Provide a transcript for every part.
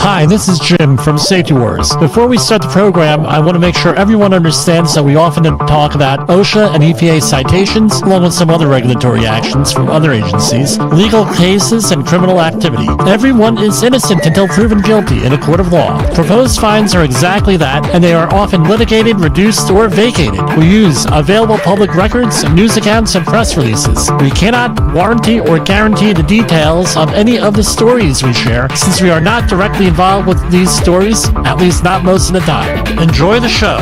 Hi, this is Jim from Safety Wars. Before we start the program, I want to make sure everyone understands that we often talk about OSHA and EPA citations, along with some other regulatory actions from other agencies, legal cases, and criminal activity. Everyone is innocent until proven guilty in a court of law. Proposed fines are exactly that, and they are often litigated, reduced, or vacated. We use available public records, news accounts, and press releases. We cannot warranty or guarantee the details of any of the stories we share, since we are not directly involved with these stories, at least not most of the time. Enjoy the show.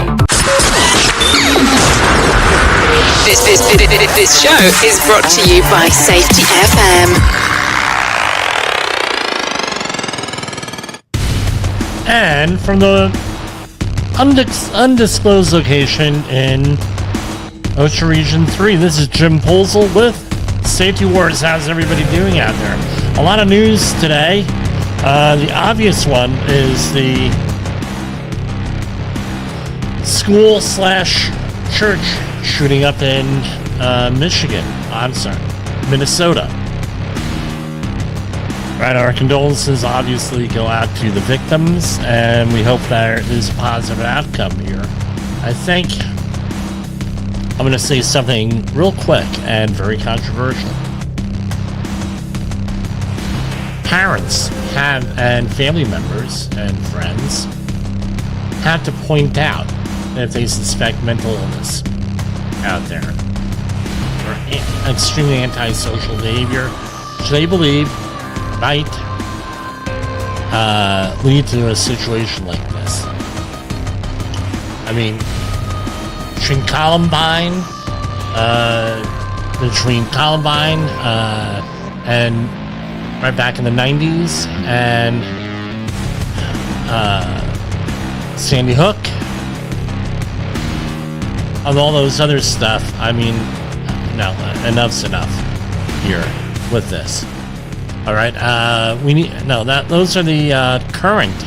This show is brought to you by Safety FM. And from the undisclosed location in OSHA Region 3, this is Jim Polzel with Safety Wars. How's everybody doing out there? A lot of news today. The obvious one is the school/church shooting up in Minnesota. Right, our condolences obviously go out to the victims, and we hope there is a positive outcome here. I think I'm going to say something real quick and very controversial. Parents and family members and friends have to point out if they suspect mental illness out there or extremely antisocial behavior, which they believe might lead to a situation like this. I mean, between Columbine and right back in the 90s, and Sandy Hook, and all those other stuff. I mean, no, enough's enough here with this. All right, those are the current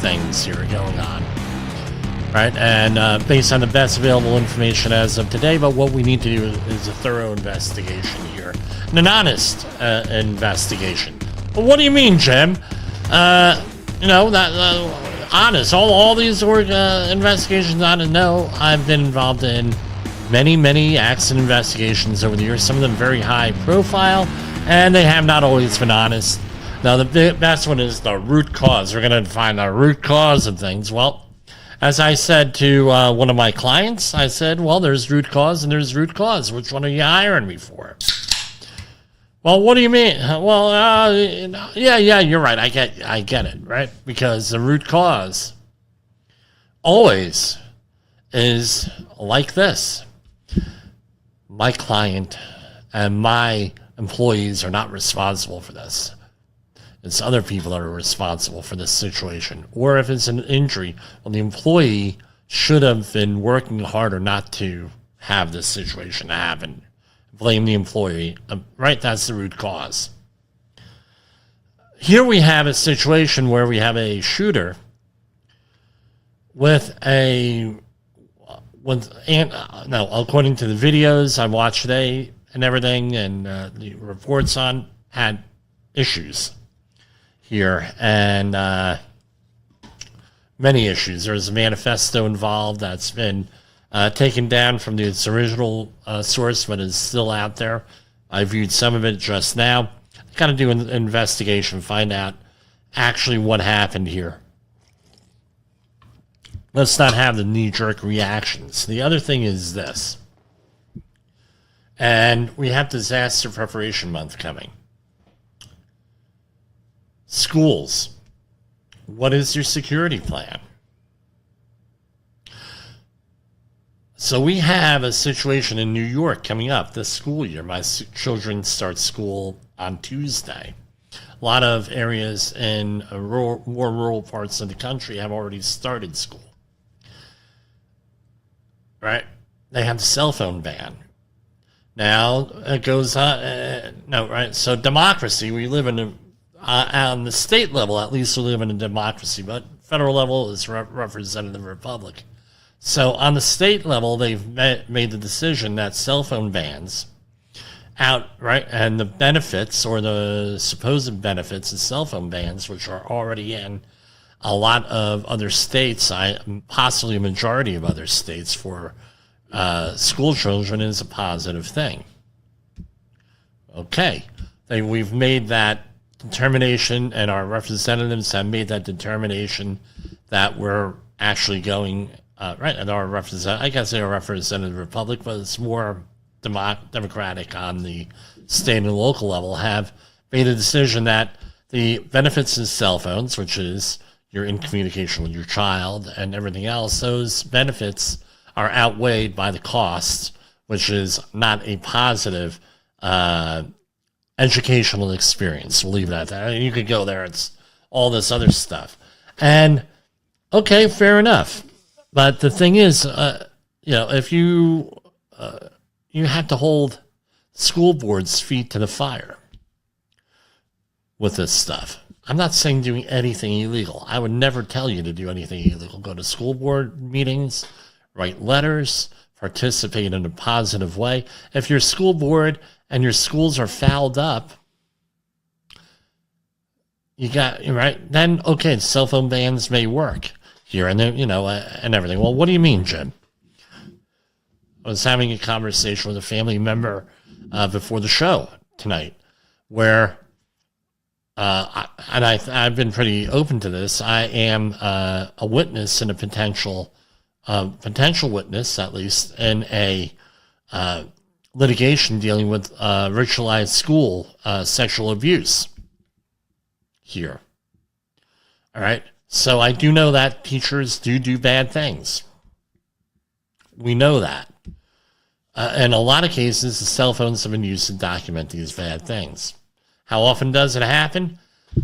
things here going on, right? And based on the best available information as of today, but what we need to do is a thorough investigation here. An honest investigation. Well, what do you mean, Jim? Honest. All these investigations on it. No, I've been involved in many accident investigations over the years. Some of them very high profile, and they have not always been honest. Now, the best one is the root cause. We're going to find the root cause of things. Well, as I said to one of my clients, I said, well, there's root cause and there's root cause. Which one are you hiring me for? Well, what do you mean? Well, yeah, you're right. I get it, right? Because the root cause always is like this. My client and my employees are not responsible for this. It's other people that are responsible for this situation. Or if it's an injury, well, the employee should have been working harder not to have this situation happen. Blame the employee, right? That's the root cause. Here we have a situation where we have a shooter according to the videos I watched today and everything, and the reports on, had issues here, and many issues. There's a manifesto involved that's been taken down from its original source, but is still out there. I viewed some of it just now. Got to do an investigation, find out actually what happened here. Let's not have the knee-jerk reactions. The other thing is this, and we have Disaster Preparation Month coming. Schools, what is your security plan? So we have a situation in New York coming up this school year. My children start school on Tuesday. A lot of areas in more rural parts of the country have already started school. Right? They have the cell phone ban. Now it goes on. Right? So democracy, we live in on the state level, at least we live in a democracy, but federal level is representative republic. So on the state level, they've made the decision that cell phone bans out, right? And the benefits or the supposed benefits of cell phone bans, which are already in a lot of other states, possibly a majority of other states for school children, is a positive thing. Okay, we've made that determination, and our representatives have made that determination that we're actually going, right, and our I guess they're a representative republic, but it's more democratic on the state and local level, have made a decision that the benefits of cell phones, which is you're in communication with your child and everything else, those benefits are outweighed by the costs, which is not a positive educational experience. We'll leave it at that. You could go there. It's all this other stuff. And, okay, fair enough. But the thing is, if you have to hold school boards' feet to the fire with this stuff. I'm not saying doing anything illegal. I would never tell you to do anything illegal. Go to school board meetings, write letters, participate in a positive way. If your school board and your schools are fouled up, then okay, cell phone bans may work here and there, and everything. Well, what do you mean, Jim? I was having a conversation with a family member before the show tonight, where I've been pretty open to this. I am a witness and a potential witness, at least, in a litigation dealing with ritualized school sexual abuse here. All right. So I do know that teachers do bad things. We know that. In a lot of cases, the cell phones have been used to document these bad things. How often does it happen?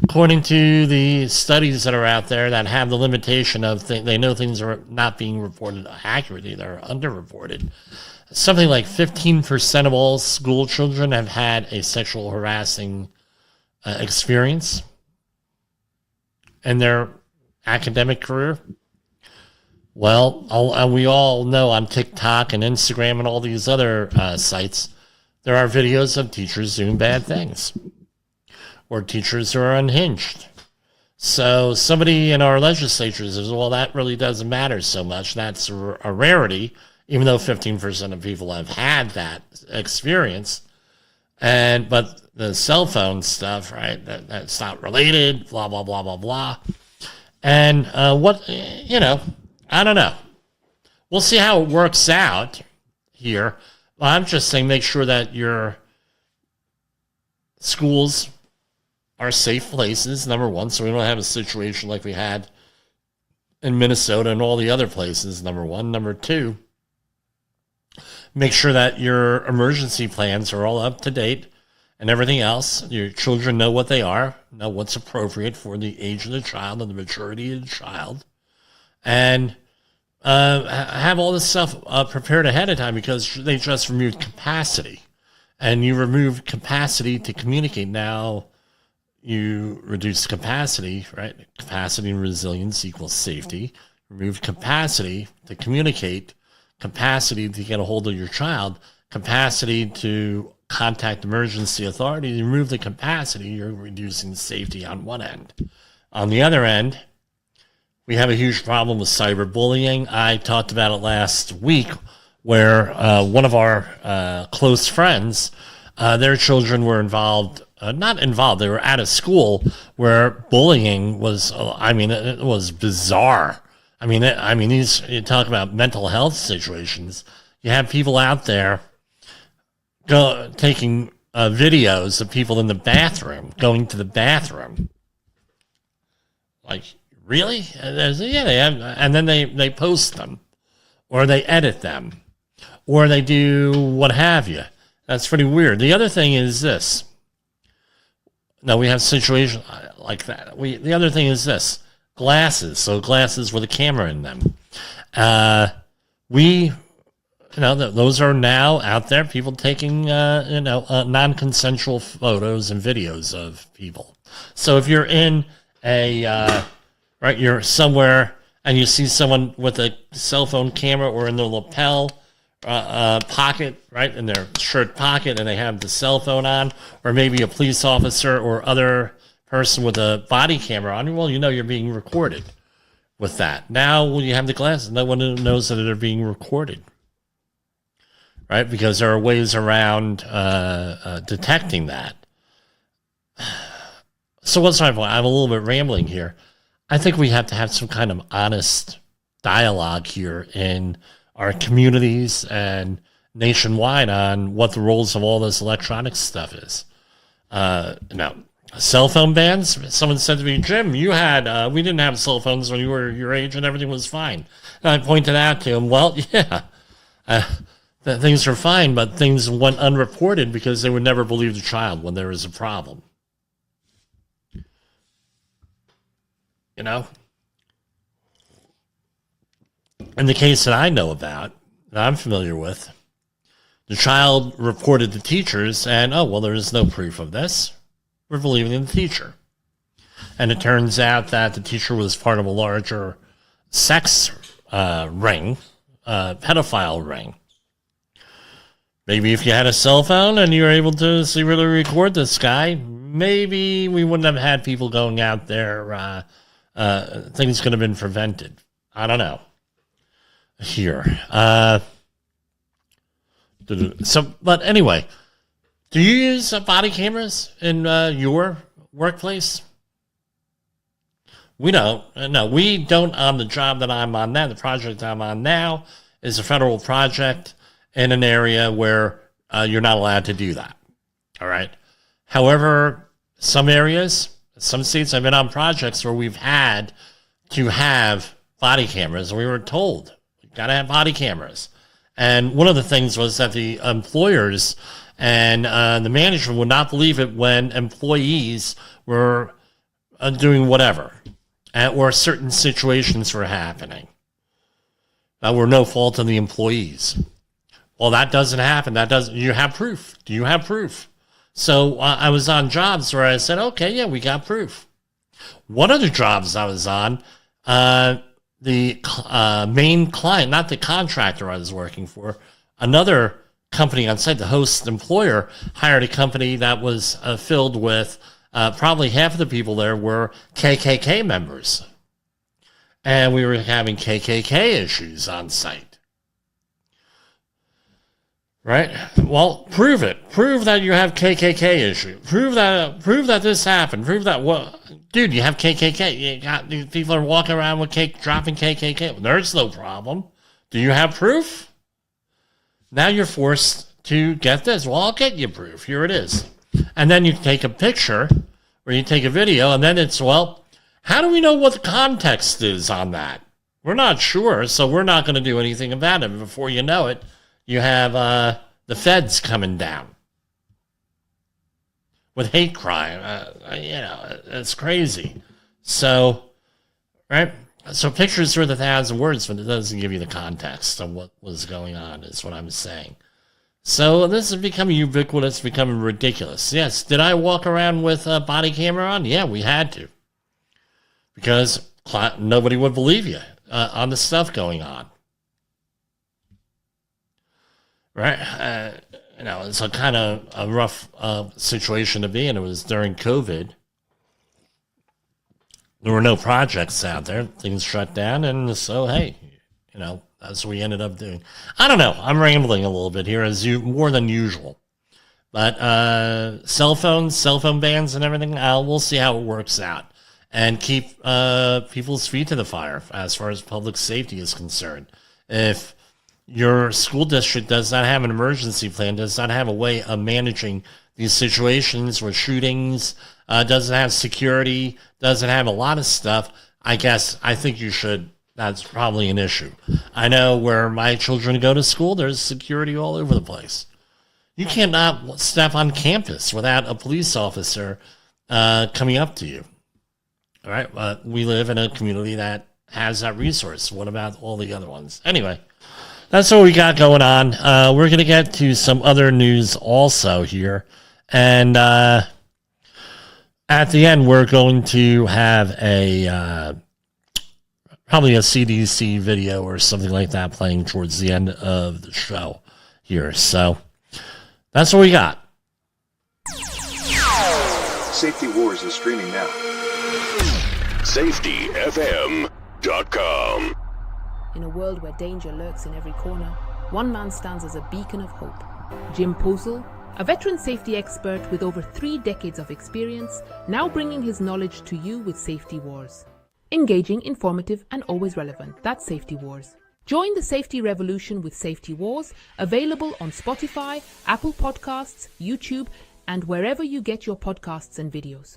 According to the studies that are out there that have the limitation of they know things are not being reported accurately, they're underreported. Something like 15% of all school children have had a sexual harassing experience in their academic career. Well, we all know on TikTok and Instagram and all these other sites, there are videos of teachers doing bad things, or teachers who are unhinged. So somebody in our legislature says, well, that really doesn't matter so much. That's a rarity, even though 15% of people have had that experience. But the cell phone stuff, right, that's not related, blah, blah, blah, blah, blah. And I don't know. We'll see how it works out here. I'm just saying make sure that your schools are safe places, number one, so we don't have a situation like we had in Minnesota and all the other places, number one. Number two, make sure that your emergency plans are all up to date and everything else. Your children know what they are, know what's appropriate for the age of the child and the maturity of the child, and have all this stuff prepared ahead of time, because they just removed capacity. And you remove capacity to communicate. Now you reduce capacity, right? Capacity and resilience equals safety. Remove capacity to communicate, capacity to get a hold of your child, capacity to contact emergency authority. You remove the capacity, you're reducing safety on one end. On the other end, we have a huge problem with cyberbullying. I talked about it last week, where one of our close friends, their children were not involved, they were at a school where bullying was, it was bizarre. You talk about mental health situations. You have people out there taking videos of people in the bathroom, going to the bathroom. Like, really? And then they post them, or they edit them, or they do what have you. That's pretty weird. The other thing is this. No, we have situations like that. The other thing is this. Glasses. So glasses with a camera in them. Those are now out there. People taking, non-consensual photos and videos of people. So if you're in you're somewhere and you see someone with a cell phone camera or in their lapel pocket, right, in their shirt pocket, and they have the cell phone on, or maybe a police officer or other person with a body camera on, well, you're being recorded with that. Now, when you have the glasses, no one knows that they're being recorded, right? Because there are ways around detecting that. So what's my point? I'm a little bit rambling here. I think we have to have some kind of honest dialogue here in our communities and nationwide on what the roles of all this electronic stuff is. Now, cell phone bans. Someone said to me, Jim, we didn't have cell phones when you were your age and everything was fine. And I pointed out to him, well, yeah, that things are fine, but things went unreported because they would never believe the child when there is a problem. In the case that I know about, that I'm familiar with, the child reported to teachers and, there's no proof of this. We're believing the teacher. And it turns out that the teacher was part of a larger sex ring, pedophile ring. Maybe if you had a cell phone and you were able to secretly record this guy, maybe we wouldn't have had people going out there. Things could have been prevented. I don't know. Here. But anyway, do you use body cameras in your workplace? We don't. No, we don't on the job that I'm on now. The project I'm on now is a federal project in an area where you're not allowed to do that. All right. However, some areas, some states, I've been on projects where we've had to have body cameras. We were told, you've got to have body cameras. And one of the things was that the employers and the management would not believe it when employees were doing whatever, or certain situations were happening that were no fault of the employees. Well, that doesn't happen. You have proof. Do you have proof? So I was on jobs where I said, okay, yeah, we got proof. One of the jobs I was on, the main client, not the contractor I was working for, another company on site, the host employer, hired a company that was filled with probably half of the people there were KKK members. And we were having KKK issues on site. Right? Well, prove it. Prove that you have KKK issue. Prove that this happened. Prove that dude, you have KKK. You got these people are walking around with dropping KKK. There's no problem. Do you have proof? Now you're forced to get this. Well, I'll get you proof. Here it is. And then you take a picture or you take a video, and then it's, how do we know what the context is on that? We're not sure, so we're not going to do anything about it. Before you know it, you have the feds coming down with hate crime. It's crazy. So, right? So pictures are 1,000 words, but it doesn't give you the context of what was going on, is what I'm saying. So this is becoming ubiquitous, becoming ridiculous. Yes, did I walk around with a body camera on? Yeah, we had to. Because nobody would believe you on the stuff going on. Right? It's a kind of a rough situation to be in. It was during COVID. There were no projects out there. Things shut down. And so, hey, that's what we ended up doing. I don't know. I'm rambling a little bit here, more than usual. But cell phone bans and everything, we'll see how it works out. And keep people's feet to the fire as far as public safety is concerned. If your school district does not have an emergency plan, does not have a way of managing these situations with shootings, doesn't have security, doesn't have a lot of stuff, I think you should. That's probably an issue. I know where my children go to school, there's security all over the place. You cannot step on campus without a police officer coming up to you. All right, we live in a community that has that resource. What about all the other ones? Anyway, that's what we got going on. We're going to get to some other news also here. And at the end, we're going to have a probably a CDC video or something like that playing towards the end of the show here. So that's what we got. Safety Wars is streaming now. SafetyFM.com. In a world where danger lurks in every corner, one man stands as a beacon of hope. Jim Posel, a veteran safety expert with over 3 decades of experience, now bringing his knowledge to you with Safety Wars. Engaging, informative, and always relevant. That's Safety Wars. Join the safety revolution with Safety Wars, available on Spotify, Apple Podcasts, YouTube, and wherever you get your podcasts and videos.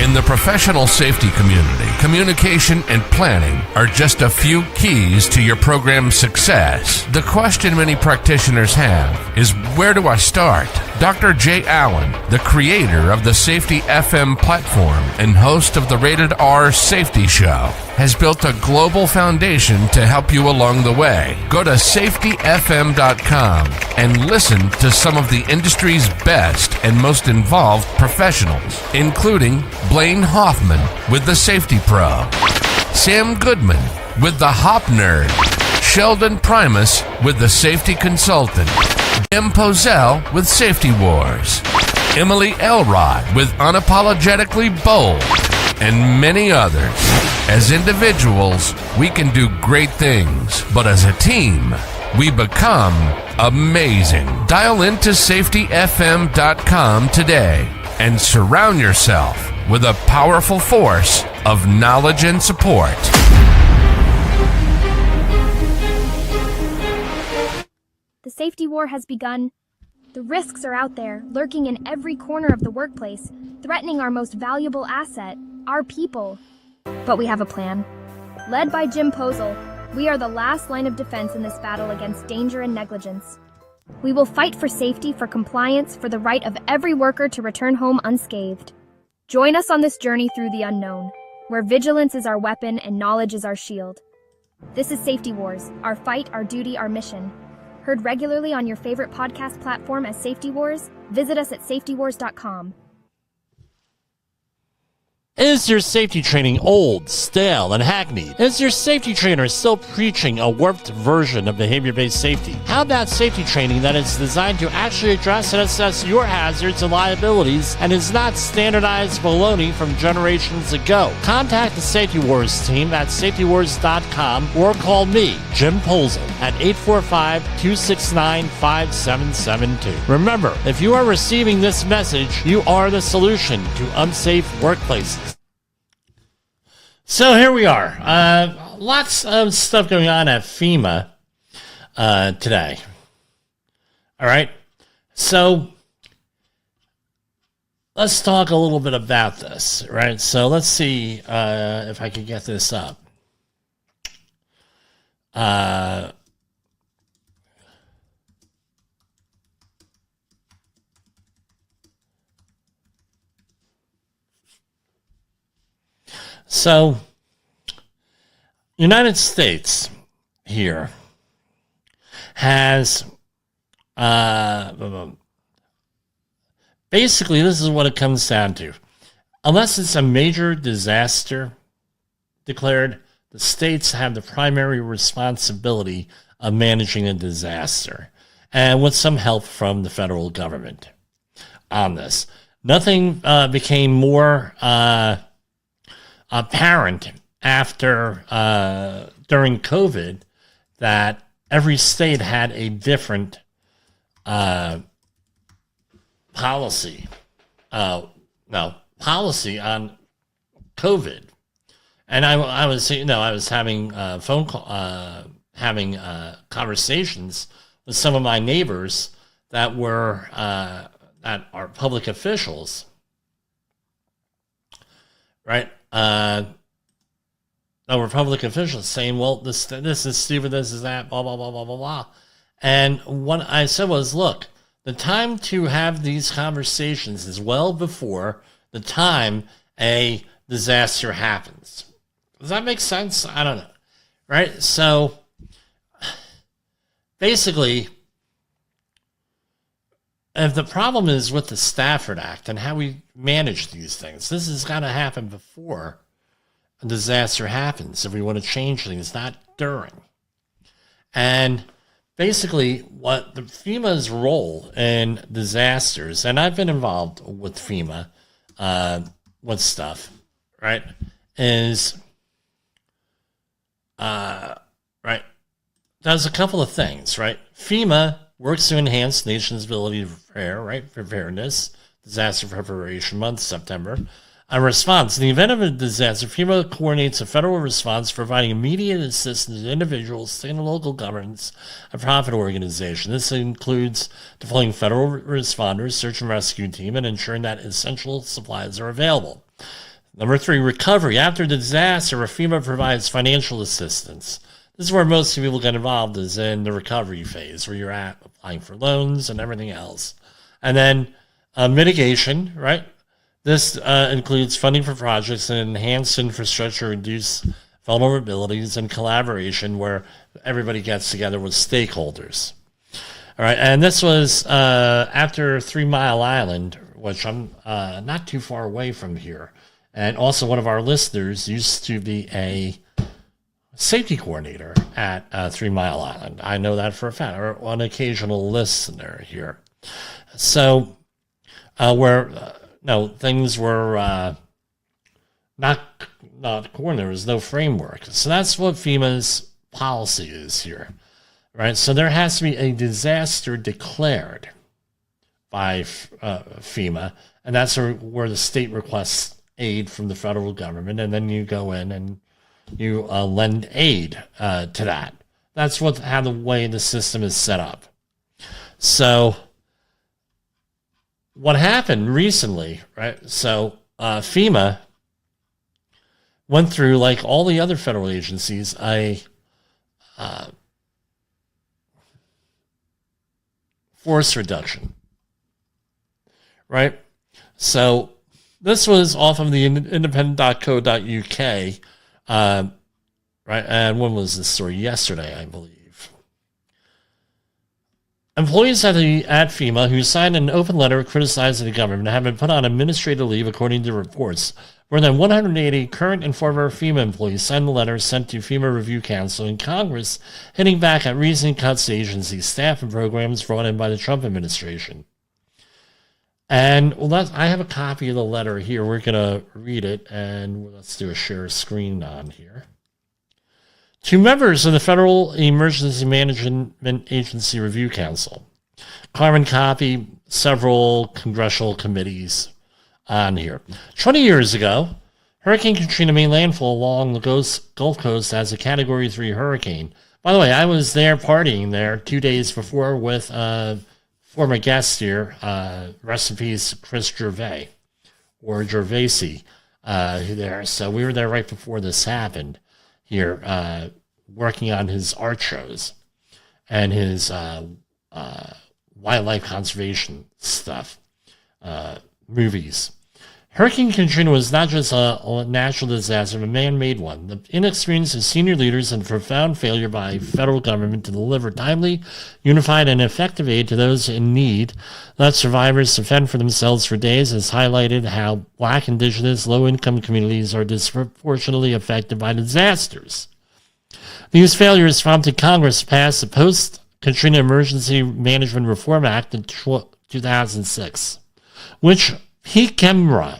In the professional safety community, communication and planning are just a few keys to your program's success. The question many practitioners have is, where do I start? Dr. Jay Allen, the creator of the Safety FM platform and host of the Rated R Safety Show, has built a global foundation to help you along the way. Go to safetyfm.com and listen to some of the industry's best and most involved professionals, including Blaine Hoffman with the Safety Pro, Sam Goodman with the Hop Nerd, Sheldon Primus with the Safety Consultant, Jim Posel with Safety Wars, Emily Elrod with Unapologetically Bold, and many others. As individuals, we can do great things, but as a team, we become amazing. Dial into safetyfm.com today and surround yourself with a powerful force of knowledge and support. The safety war has begun. The risks are out there, lurking in every corner of the workplace, threatening our most valuable asset, our people. But we have a plan. Led by Jim Posel, we are the last line of defense in this battle against danger and negligence. We will fight for safety, for compliance, for the right of every worker to return home unscathed. Join us on this journey through the unknown, where vigilance is our weapon and knowledge is our shield. This is Safety Wars, our fight, our duty, our mission. Heard regularly on your favorite podcast platform as Safety Wars? Visit us at safetywars.com. Is your safety training old, stale, and hackneyed? Is your safety trainer still preaching a warped version of behavior-based safety? How about safety training that is designed to actually address and assess your hazards and liabilities and is not standardized baloney from generations ago? Contact the Safety Wars team at safetywars.com or call me, Jim Posel, at 845-269-5772. Remember, if you are receiving this message, you are the solution to unsafe workplaces. So here we are. Lots of stuff going on at FEMA today. All right. So let's talk a little bit about this, right? So let's see if I can get this up. So, United States here has, basically this is what it comes down to. Unless it's a major disaster declared, the states have the primary responsibility of managing a disaster, and with some help from the federal government on this. Nothing became more apparent after during COVID that every state had a different policy policy on COVID. And I was having phone call having conversations with some of my neighbors that were that are public officials, right? That were public officials saying, well, this is stupid, this is that, blah, blah, blah, blah, blah, blah. And what I said was, look, the time to have these conversations is well before the time a disaster happens. Does that make sense? I don't know. Right? So, basically, if the problem is with the Stafford Act and how we manage these things, this has got to happen before a disaster happens if we want to change things, not during. And basically, what the FEMA's role in disasters, and I've been involved with FEMA with stuff, right, is, right, does a couple of things, right? FEMA works to enhance the nation's ability to prepare, right, preparedness, Disaster Preparation Month, September. A response. In the event of a disaster, FEMA coordinates a federal response providing immediate assistance to individuals, state and local governments, and profit organizations. This includes deploying federal responders, search and rescue team, and ensuring that essential supplies are available. Number 3, recovery. After the disaster, FEMA provides financial assistance. This is where most people get involved, is in the recovery phase, where you're at applying for loans and everything else. And then mitigation, right? This includes funding for projects and enhanced infrastructure, reduce vulnerabilities, and collaboration where everybody gets together with stakeholders. All right, and this was after 3 Mile Island, which I'm not too far away from here. And also one of our listeners used to be a safety coordinator at 3 Mile Island. I know that for a fact, or an occasional listener here. So things were not coordinated. There was no framework. So that's what FEMA's policy is here, right? So there has to be a disaster declared by FEMA, and that's where the state requests aid from the federal government, and then you go in and you lend aid to that. That's how the way the system is set up. So what happened recently, right? So FEMA went through, like all the other federal agencies, a force reduction, right? So this was off of the independent.co.uk, right? And when was this story? Yesterday, I believe. Employees at FEMA who signed an open letter criticizing the government have been put on administrative leave, according to reports. More than 180 current and former FEMA employees signed the letter sent to FEMA Review Council in Congress, hitting back at recent cuts to agency staff and programs brought in by the Trump administration. And I have a copy of the letter here. We're going to read it, and let's do a share screen on here. To members of the Federal Emergency Management Agency Review Council, carbon copy several congressional committees on here. 20 years ago, Hurricane Katrina made landfall along the Gulf Coast as a Category 3 hurricane. By the way, I was there partying there 2 days before with former guest here, rest in peace, Chris Gervais, or Gervaisi, there. So we were there right before this happened here, working on his art shows and his wildlife conservation stuff, movies. Hurricane Katrina was not just a natural disaster, but a man-made one. The inexperience of senior leaders and profound failure by federal government to deliver timely, unified, and effective aid to those in need let survivors to fend for themselves for days has highlighted how Black, Indigenous, low-income communities are disproportionately affected by disasters. These failures prompted Congress to pass the Post-Katrina Emergency Management Reform Act in 2006, which PCEMRA,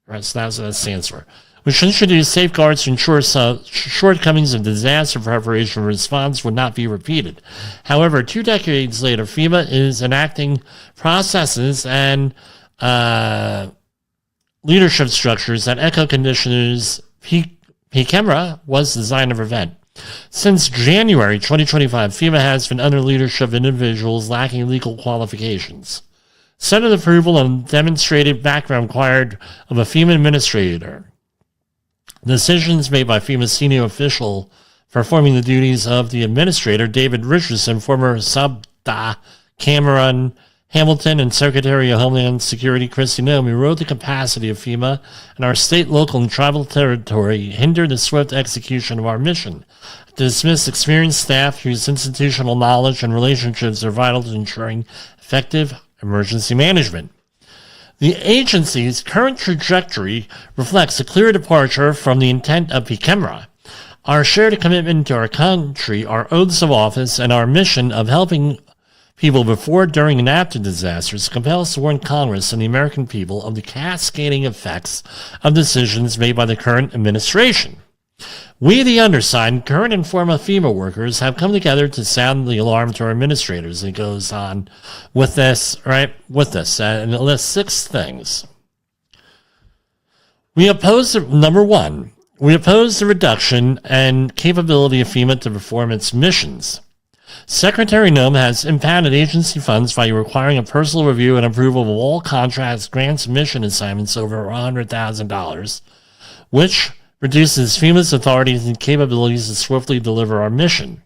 right, so that's what that stands for, which introduced safeguards to ensure shortcomings of disaster preparation and response would not be repeated. However, 2 decades later, FEMA is enacting processes and leadership structures that echo conditions PCEMRA was designed to prevent. Since January 2025, FEMA has been under leadership of individuals lacking legal qualifications. Senate approval and demonstrated background required of a FEMA administrator. Decisions made by FEMA senior official performing the duties of the administrator, David Richardson, former Subda Cameron Hamilton, and Secretary of Homeland Security Kristi Noem, wrote the capacity of FEMA and our state, local, and tribal territory hinder the swift execution of our mission. To dismiss experienced staff whose institutional knowledge and relationships are vital to ensuring effective emergency management. The agency's current trajectory reflects a clear departure from the intent of FEMA. Our shared commitment to our country, our oaths of office, and our mission of helping people before, during, and after disasters compel us to warn Congress and the American people of the cascading effects of decisions made by the current administration. We, the undersigned, current and former FEMA workers, have come together to sound the alarm to our administrators. It goes on with this, right? With this, and it lists 6 things. We oppose, number 1, we oppose the reduction and capability of FEMA to perform its missions. Secretary Nome has impounded agency funds by requiring a personal review and approval of all contracts, grants, and mission assignments over $100,000, which reduces FEMA's authorities and capabilities to swiftly deliver our mission.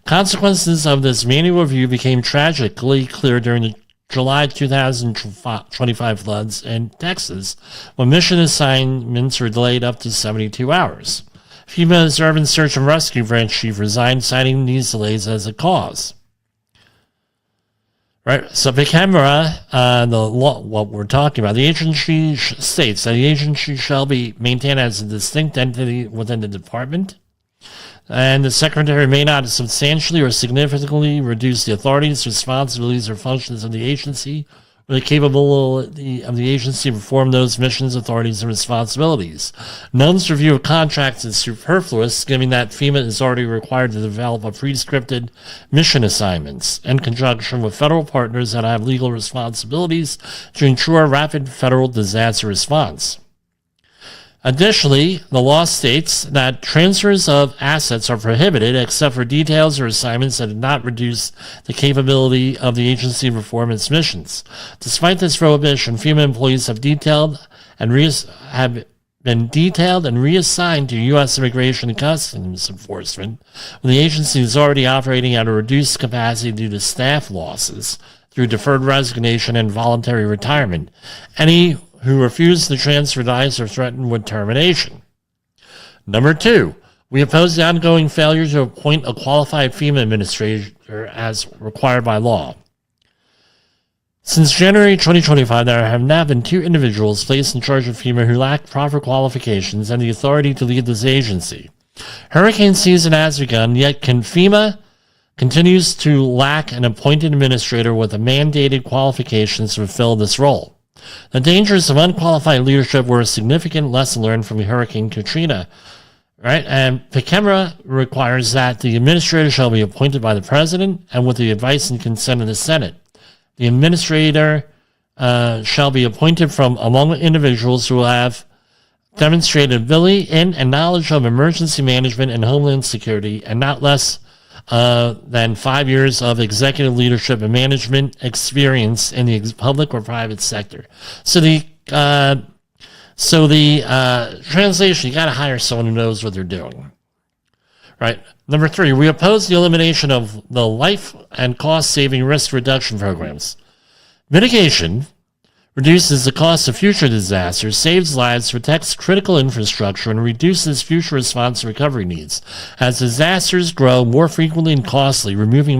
Consequences of this manual review became tragically clear during the July 2025 floods in Texas, when mission assignments were delayed up to 72 hours. FEMA's Urban Search and Rescue Branch chief resigned, citing these delays as a cause. Right, so FEMA, the law, what we're talking about, the agency states that the agency shall be maintained as a distinct entity within the department, and the secretary may not substantially or significantly reduce the authorities, responsibilities, or functions of the agency, or the capability of the agency to perform those missions, authorities, and responsibilities. Nome's review of contracts is superfluous, given that FEMA is already required to develop a pre-scripted mission assignments in conjunction with federal partners that have legal responsibilities to ensure rapid federal disaster response. Additionally, the law states that transfers of assets are prohibited except for details or assignments that do not reduce the capability of the agency to perform its missions. Despite this prohibition, FEMA employees have been detailed and reassigned to U.S. Immigration and Customs Enforcement when the agency is already operating at a reduced capacity due to staff losses through deferred resignation and voluntary retirement. Any who refuse to transfer dies are threatened with termination. Number 2, we oppose the ongoing failure to appoint a qualified FEMA administrator as required by law. Since January 2025, there have now been 2 individuals placed in charge of FEMA who lack proper qualifications and the authority to lead this agency. Hurricane season has begun, yet FEMA continues to lack an appointed administrator with the mandated qualifications to fulfill this role. The dangers of unqualified leadership were a significant lesson learned from Hurricane Katrina, right? And FEMA requires that the administrator shall be appointed by the president and with the advice and consent of the Senate. The administrator shall be appointed from among individuals who have demonstrated ability in and knowledge of emergency management and homeland security, and not less than 5 years of executive leadership and management experience in the public or private sector. So the translation, you got to hire someone who knows what they're doing. Right. Number 3, we oppose the elimination of the life and cost-saving risk reduction programs. Mitigation reduces the cost of future disasters, saves lives, protects critical infrastructure, and reduces future response and recovery needs. As disasters grow more frequently and costly, removing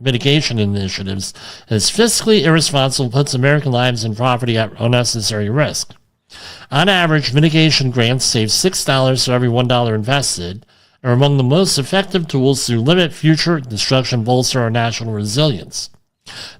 mitigation initiatives is fiscally irresponsible, puts American lives and property at unnecessary risk. On average, mitigation grants save $6 for every $1 invested, are among the most effective tools to limit future destruction, bolster our national resilience.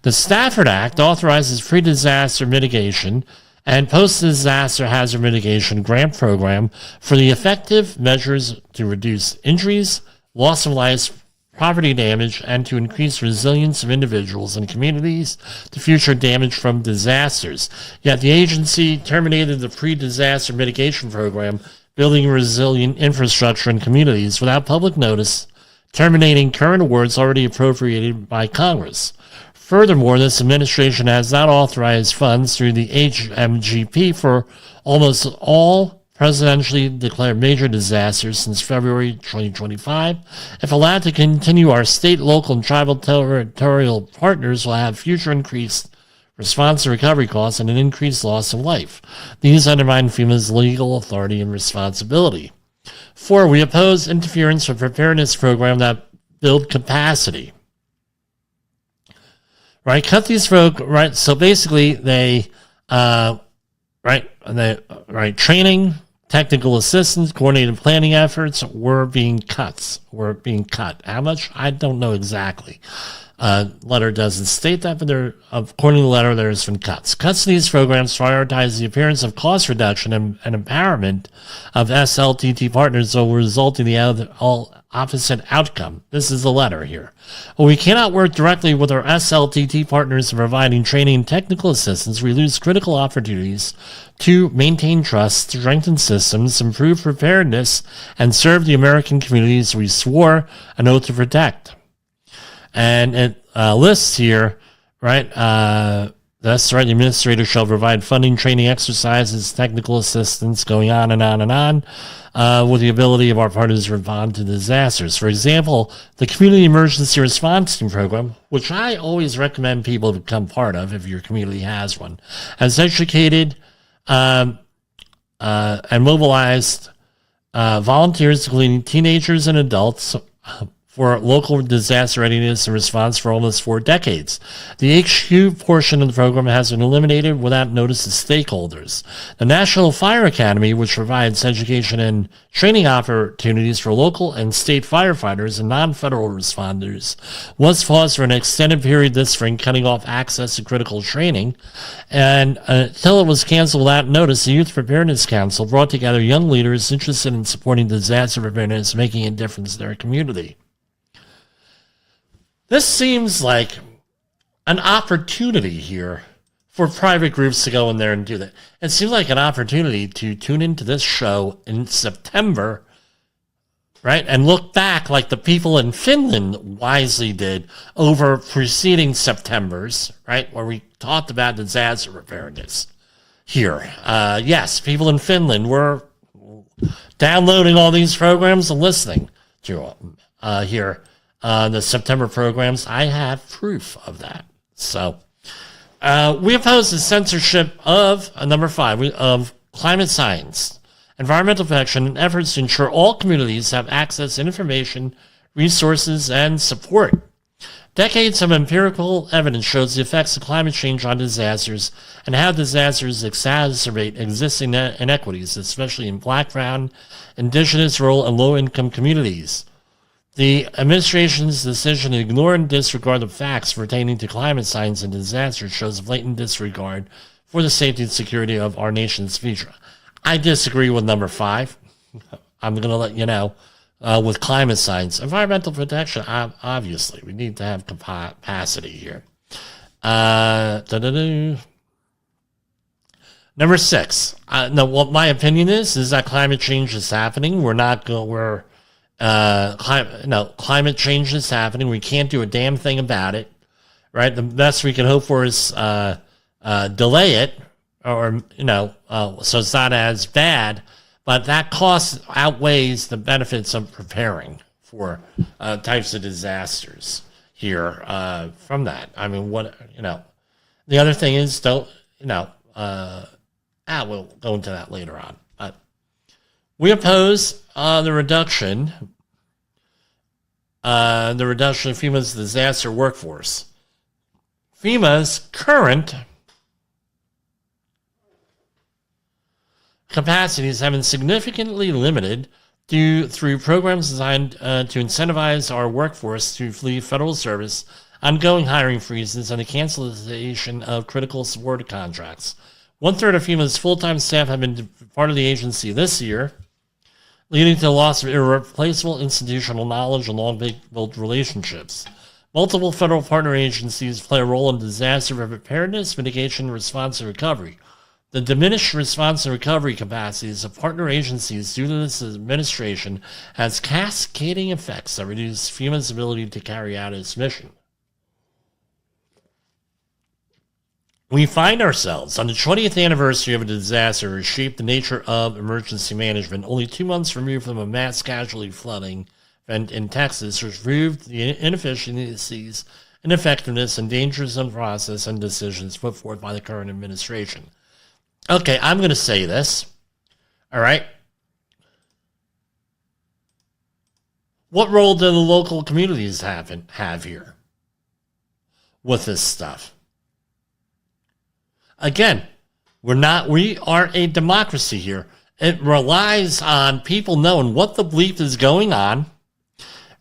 The Stafford Act authorizes pre-disaster mitigation and post-disaster hazard mitigation grant program for the effective measures to reduce injuries, loss of life, property damage, and to increase resilience of individuals and communities to future damage from disasters. Yet the agency terminated the pre-disaster mitigation program, building resilient infrastructure in communities without public notice, terminating current awards already appropriated by Congress. Furthermore, this administration has not authorized funds through the HMGP for almost all presidentially declared major disasters since February 2025. If allowed to continue, our state, local, and tribal territorial partners will have future increased response and recovery costs and an increased loss of life. These undermine FEMA's legal authority and responsibility. 4, we oppose interference with preparedness programs that build capacity. right? Cut these right? So basically, training, technical assistance, coordinated planning efforts were being cut. How much? I don't know exactly. Letter doesn't state that, but according to the letter, there's been cuts. Cuts to these programs prioritize the appearance of cost reduction and empowerment of SLTT partners that will result in the all opposite outcome. This is the letter here. Well, we cannot work directly with our SLTT partners in providing training and technical assistance. We lose critical opportunities to maintain trust, strengthen systems, improve preparedness, and serve the American communities we swore an oath to protect. And it lists here, right? That's right. The administrator shall provide funding, training, exercises, technical assistance, going on and on and on, with the ability of our partners to respond to disasters. For example, the Community Emergency Response Team program, which I always recommend people become part of if your community has one, has educated and mobilized volunteers, including teenagers and adults, for local disaster readiness and response for almost 4 decades. The HQ portion of the program has been eliminated without notice to stakeholders. The National Fire Academy, which provides education and training opportunities for local and state firefighters and non-federal responders, was paused for an extended period this spring, cutting off access to critical training. And until it was canceled without notice, the Youth Preparedness Council brought together young leaders interested in supporting disaster preparedness, making a difference in their community. This seems like an opportunity here for private groups to go in there and do that. It seems like an opportunity to tune into this show in September, right, and look back like the people in Finland wisely did over preceding Septembers, right, where we talked about disaster preparedness here. Yes, people in Finland were downloading all these programs and listening to them here. The September programs, I have proof of that. So, we oppose the censorship of, number 5, of climate science, environmental protection, and efforts to ensure all communities have access to information, resources, and support. Decades of empirical evidence shows the effects of climate change on disasters and how disasters exacerbate existing inequities, especially in Black, Brown, Indigenous, rural, and low-income communities. The administration's decision to ignore and disregard the facts pertaining to climate science and disaster shows a blatant disregard for the safety and security of our nation's future. I disagree with number 5. I'm going to let you know. With climate science, environmental protection, obviously, we need to have capacity here. Number 6. No, what my opinion is that climate change is happening. Climate change is happening. We can't do a damn thing about it, right? The best we can hope for is delay it, or so it's not as bad. But that cost outweighs the benefits of preparing for types of disasters here from that. I mean, the other thing is, we'll go into that later on. But we oppose the reduction of FEMA's disaster workforce. FEMA's current capacities have been significantly limited through programs designed to incentivize our workforce to flee federal service, ongoing hiring freezes, and the cancellation of critical support contracts. 1/3 of FEMA's full-time staff have been part of the agency this year, leading to the loss of irreplaceable institutional knowledge and long-built relationships. Multiple federal partner agencies play a role in disaster preparedness, mitigation, response, and recovery. The diminished response and recovery capacities of partner agencies due to this administration has cascading effects that reduce FEMA's ability to carry out its mission. We find ourselves on the 20th anniversary of a disaster that reshaped the nature of emergency management, only 2 months removed from a mass casualty flooding event in Texas, which proved the inefficiencies, ineffectiveness, and dangers of the process and decisions put forth by the current administration. Okay, I'm going to say this. All right. What role do the local communities have here? with this stuff. Again, we are a democracy here. It relies on people knowing what the bleep is going on,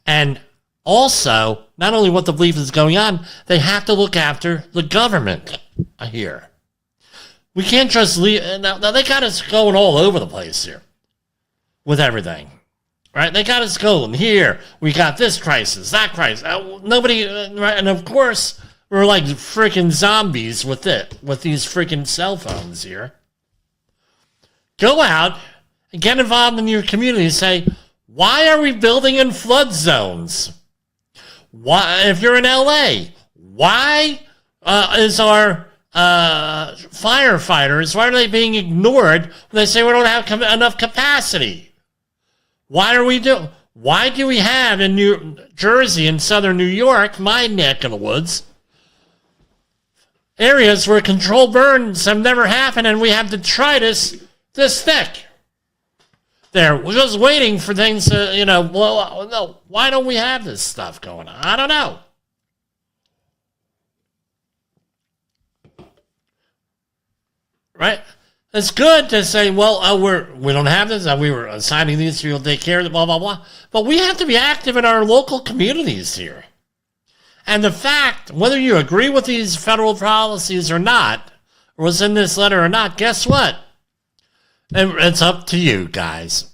and also, not only what the bleep is going on, they have to look after the government here. We can't just leave. Now they got us going all over the place here with everything, right? They got us going here. We got this crisis, that crisis. Nobody, right? And of course, we're like freaking zombies with these freaking cell phones here. Go out and get involved in your community and say, why are we building in flood zones? Why, if you're in LA, why is our firefighters, why are they being ignored when they say we don't have enough capacity? Why do we have in New Jersey and southern New York, my neck of the woods, areas where controlled burns have never happened, and we have detritus this thick? We're just waiting for things to, blow up. No, why don't we have this stuff going on? I don't know. Right? It's good to say, well, we don't have this, we were assigning these people to take care of it, blah, blah, blah. But we have to be active in our local communities here. And the fact, whether you agree with these federal policies or not, or what's in this letter or not, guess what? It's up to you, guys.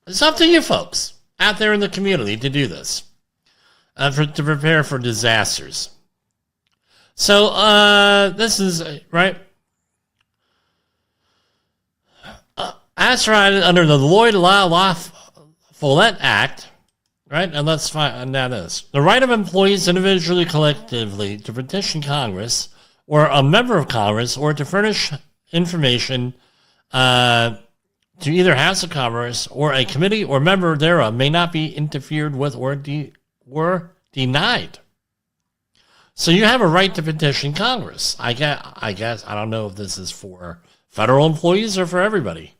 It's up to you folks out there in the community to do this, to prepare for disasters. So this is, right? As right under the Lloyd La Follette Act, right? And let's find that is the right of employees individually, collectively, to petition Congress or a member of Congress or to furnish information to either House of Commerce or a committee or member thereof may not be interfered with or denied. So you have a right to petition Congress. I guess I don't know if this is for federal employees or for everybody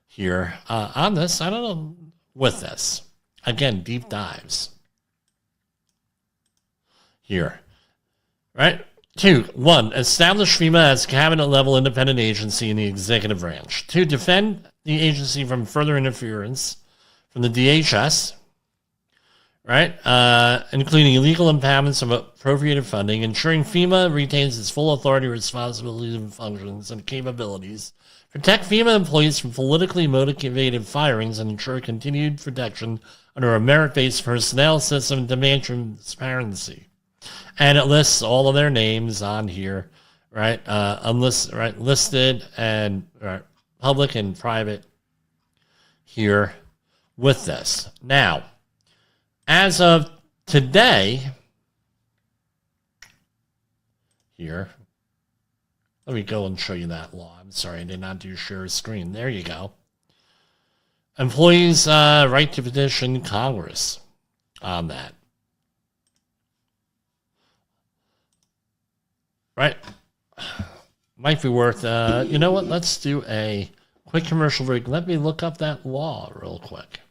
here on this. I don't know with this. Again, deep dives here, right? 2, 1, establish FEMA as cabinet-level independent agency in the executive branch. 2, defend the agency from further interference from the DHS, right? Including illegal impoundments of appropriated funding, ensuring FEMA retains its full authority, responsibilities, and functions and capabilities. Protect FEMA employees from politically motivated firings and ensure continued protection under a merit-based personnel system and demand transparency. And it lists all of their names on here, right? Listed and public and private here with this. Now, as of today, here, let me go and show you that law. I'm sorry, I did not do share screen. There you go. Employees' right to petition Congress on that. Right? Might be worth, you know what? Let's do a quick commercial break. Let me look up that law real quick.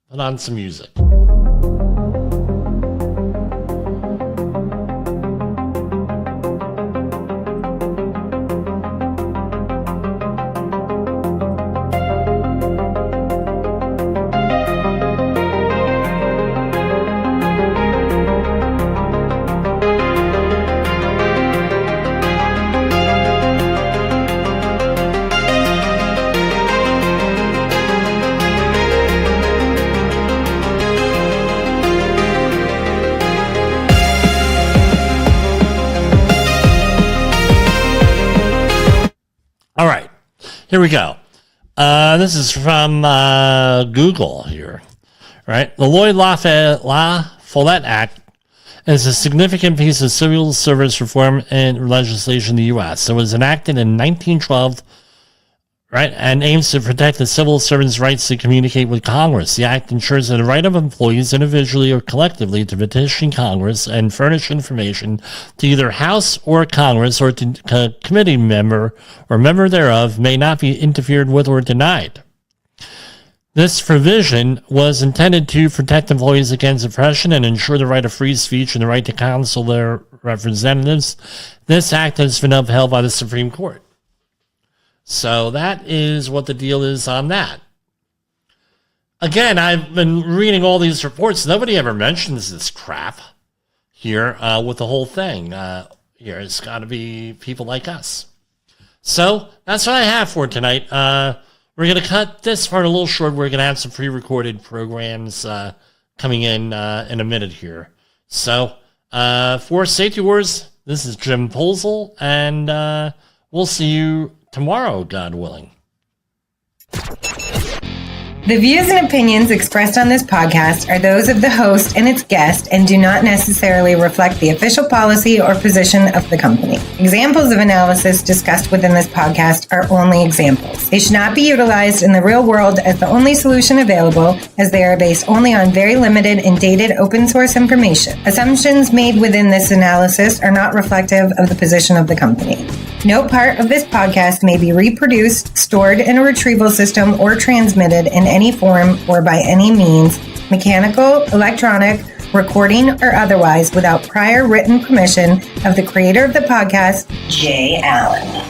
Put on some music. All right, here we go. This is from Google here, right? The Lloyd La Follette Act is a significant piece of civil service reform and legislation in the U.S. It was enacted in 1912, right, and aims to protect the civil servants' rights to communicate with Congress. The act ensures the right of employees individually or collectively to petition Congress and furnish information to either House or Congress or to a committee member or member thereof may not be interfered with or denied. This provision was intended to protect employees against oppression and ensure the right of free speech and the right to counsel their representatives. This act has been upheld by the Supreme Court. So that is what the deal is on that. Again, I've been reading all these reports. Nobody ever mentions this crap here with the whole thing. Here, it's got to be people like us. So that's what I have for tonight. We're going to cut this part a little short. We're going to have some pre-recorded programs coming in a minute here. So for Safety Wars, this is Jim Posel, and we'll see you tomorrow, God willing. The views and opinions expressed on this podcast are those of the host and its guest and do not necessarily reflect the official policy or position of the company. Examples of analysis discussed within this podcast are only examples. They should not be utilized in the real world as the only solution available, as they are based only on very limited and dated open source information. Assumptions made within this analysis are not reflective of the position of the company. No part of this podcast may be reproduced, stored in a retrieval system, or transmitted in any form or by any means, mechanical, electronic, recording, or otherwise, without prior written permission of the creator of the podcast, Jay Allen.